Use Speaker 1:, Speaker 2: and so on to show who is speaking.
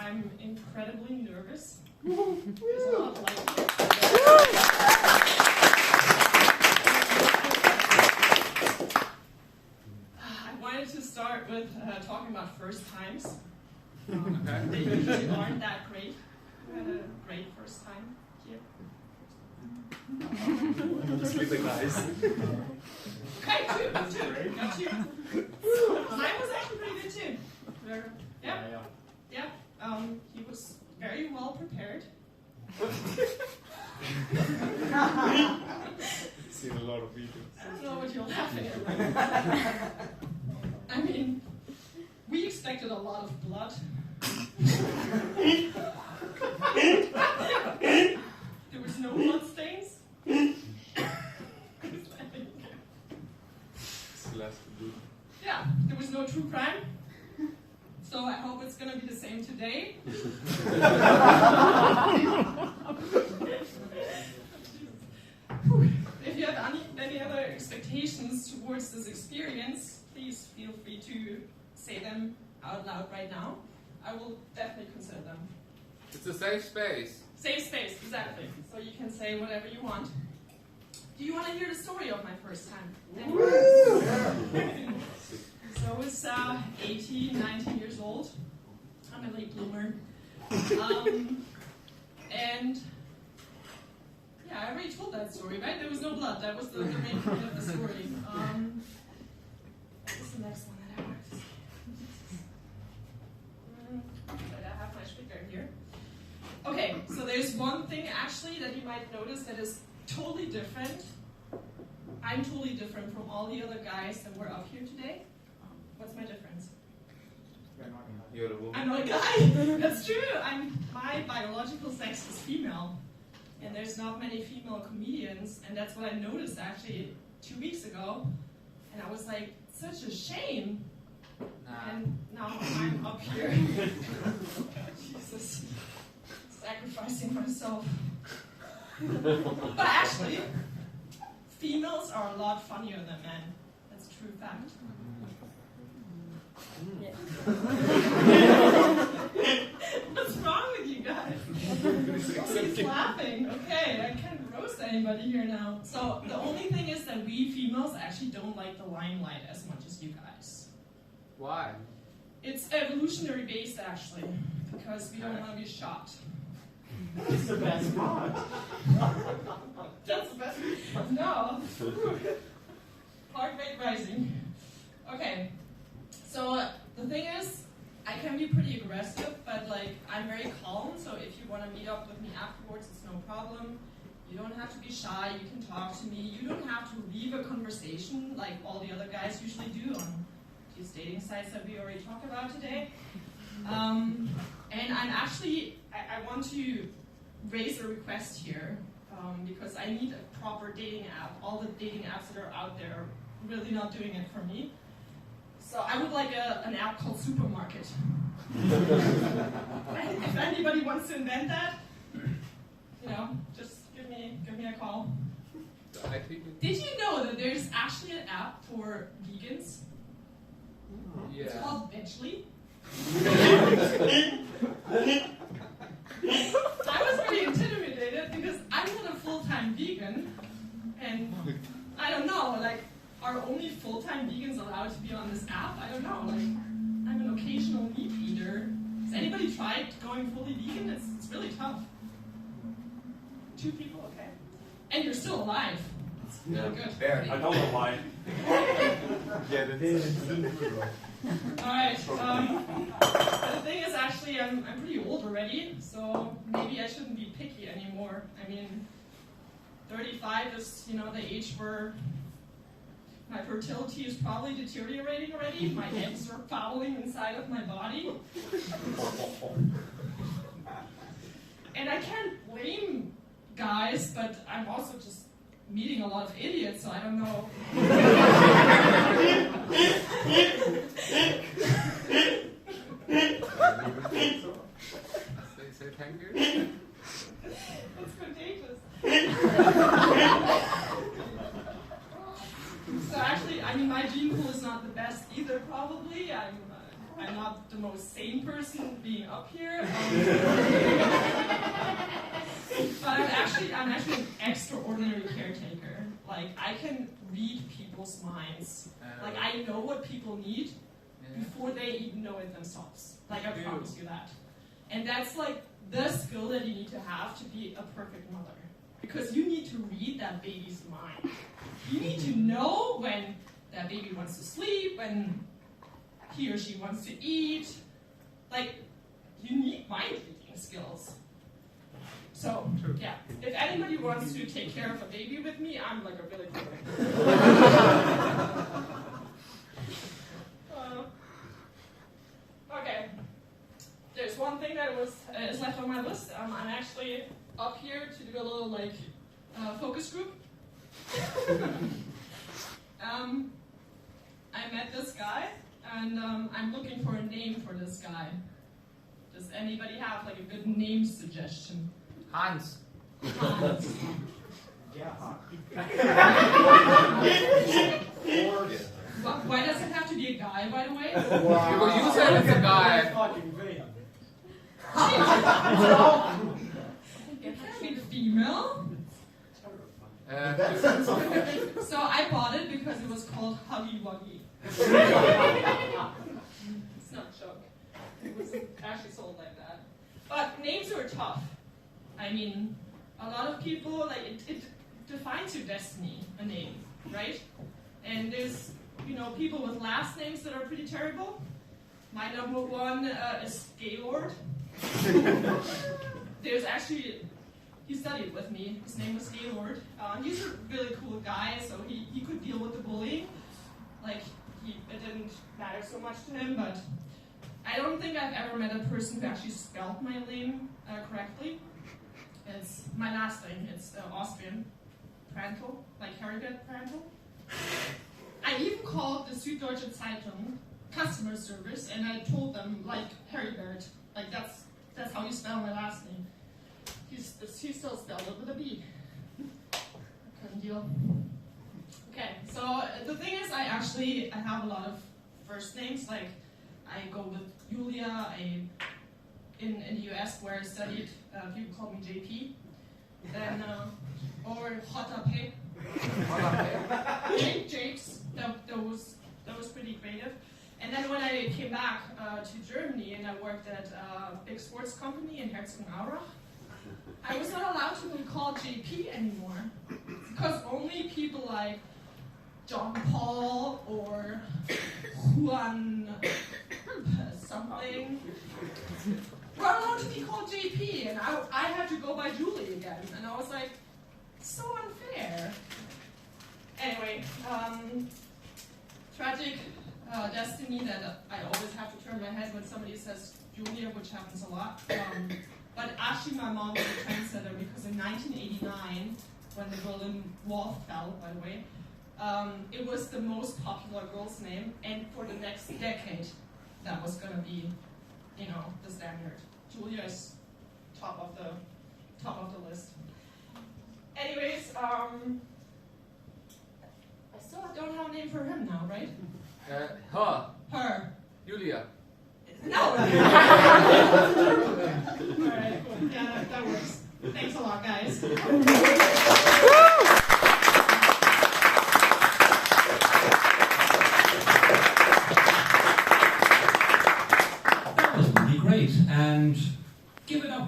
Speaker 1: I'm incredibly nervous. There's a lot like it. I wanted to start with talking about first times. They usually aren't that great. We had a great first time here.
Speaker 2: Just with the guys.
Speaker 1: Hey, two. Got two. Mine was actually pretty good too. Yeah. He was very well prepared.
Speaker 2: Seen a lot of videos.
Speaker 1: I don't know what you're laughing at. I mean, we expected a lot of blood. There was no blood stains. Yeah, there was no true crime. So I hope it's going to be the same today. If you have any other expectations towards this experience, please feel free to say them out loud right now. I will definitely consider them.
Speaker 3: It's a safe space.
Speaker 1: Safe space, exactly. So you can say whatever you want. Do you want to hear the story of my first time? So I was 18, 19 years old. I'm a late bloomer. And yeah, I already told that story, right? There was no blood. That was the main point of the story. What's the next one that I want to say? But I have my speaker here. Okay, so there's one thing actually that you might notice that is totally different. I'm totally different from all the other guys that were up here today. What's my difference?
Speaker 3: You're a woman.
Speaker 1: I'm not a guy. That's true. My biological sex is female. And there's not many female comedians. And that's what I noticed actually 2 weeks ago. And I was like, such a shame.
Speaker 3: Nah.
Speaker 1: And now I'm up here. Jesus. Sacrificing myself. But actually, females are a lot funnier than men. That's a true fact. What's wrong with you guys? Nobody's laughing. Okay, I can't roast anybody here now. So the only thing is that we females actually don't like the limelight as much as you guys.
Speaker 3: Why?
Speaker 1: It's evolutionary based actually, because we don't want to be shot.
Speaker 4: That's the best part.
Speaker 1: That's the best. No. Heart rate rising. Okay. So the thing is, I can be pretty aggressive, but like I'm very calm. So if you want to meet up with me afterwards, it's no problem. You don't have to be shy. You can talk to me. You don't have to leave a conversation like all the other guys usually do on these dating sites that we already talked about today. And I'm actually, I want to raise a request here because I need a proper dating app. All the dating apps that are out there are really not doing it for me. So I would like an app called Supermarket. If anybody wants to invent that, you know, just give me a call. Did you know that there's actually an app for vegans?
Speaker 3: Yeah.
Speaker 1: It's called Bitchly. I was pretty intimidated because I'm not a full-time vegan, and I don't know, like, are only full-time vegans allowed to be on this app? I don't know, like, I'm an occasional meat eater. Has anybody tried going fully vegan? It's really tough. 2 people, okay. And you're still alive. It's really good.
Speaker 2: There, I don't know why. Yeah,
Speaker 1: Alright, the thing is actually I'm pretty old already, so maybe I shouldn't be picky anymore. I mean, 35 is, you know, the age where my fertility is probably deteriorating already. My eggs are fouling inside of my body. And I can't blame guys, but I'm also just meeting a lot of idiots, so I don't know.
Speaker 3: Say thank you.
Speaker 1: It's contagious. So actually, I mean, my gene pool is not the best either, probably. I'm not the most sane person being up here. But I'm actually an extraordinary caretaker. Like, I can read people's minds. Like, I know what people need before they even know it themselves. Like, I promise you that. And that's like the skill that you need to have to be a perfect mother. Because you need to read that baby's mind. You need to know when that baby wants to sleep, when he or she wants to eat. Like, you need mind reading skills. So, yeah, if anybody wants to take care of a baby with me, I'm like a really good okay. There's one thing that is left on my list. I'm actually up here to do a little like focus group. I met this guy, and I'm looking for a name for this guy. Does anybody have like a good name suggestion?
Speaker 3: Hans.
Speaker 1: Hans.
Speaker 4: Yeah.
Speaker 1: Why does it have to be a guy, by the way?
Speaker 3: People use it as a guy.
Speaker 4: Fucking van.
Speaker 1: It can't be female. So I bought it because it was called Huggy Wuggy. It's not a joke. It was actually sold like that. But names are tough. I mean, a lot of people, like, it defines your destiny, a name, right? And there's, people with last names that are pretty terrible. My number one is Gaylord. There's actually, he studied with me. His name was Gaylord. He's a really cool guy, so he could deal with the bullying. Like, it didn't matter so much to him, but I don't think I've ever met a person who actually spelled my name correctly. It's my last name. It's Austrian. Prantl, like Heribert Prantl. I even called the Süddeutsche Zeitung customer service, and I told them, like, Heribert, like that's how you spell my last name. He still spelled it with a B. Couldn't deal. Okay, so the thing is, I have a lot of first names. Like, I go with Julia. In the US where I studied, people called me JP. Then, or Hotape. Jakes. That was pretty creative. And then when I came back to Germany and I worked at a big sports company in Herzogenaurach, I was not allowed to be called JP anymore. Because only people like John Paul or Juan something were allowed to be called JP, and I had to go by Julie again, and I was like, so unfair. Anyway, tragic destiny that I always have to turn my head when somebody says Julia, which happens a lot. But actually my mom was a trendsetter because in 1989, when the Berlin Wall fell, by the way, it was the most popular girl's name, and for the next decade, that was going to be, the standard. Julia is top of the list. Anyways, I still don't have a name for him now, right?
Speaker 3: Her.
Speaker 1: Her.
Speaker 3: Julia.
Speaker 1: No! Alright, cool. Yeah, that works. Thanks a lot, guys.
Speaker 5: That was really great, and give it up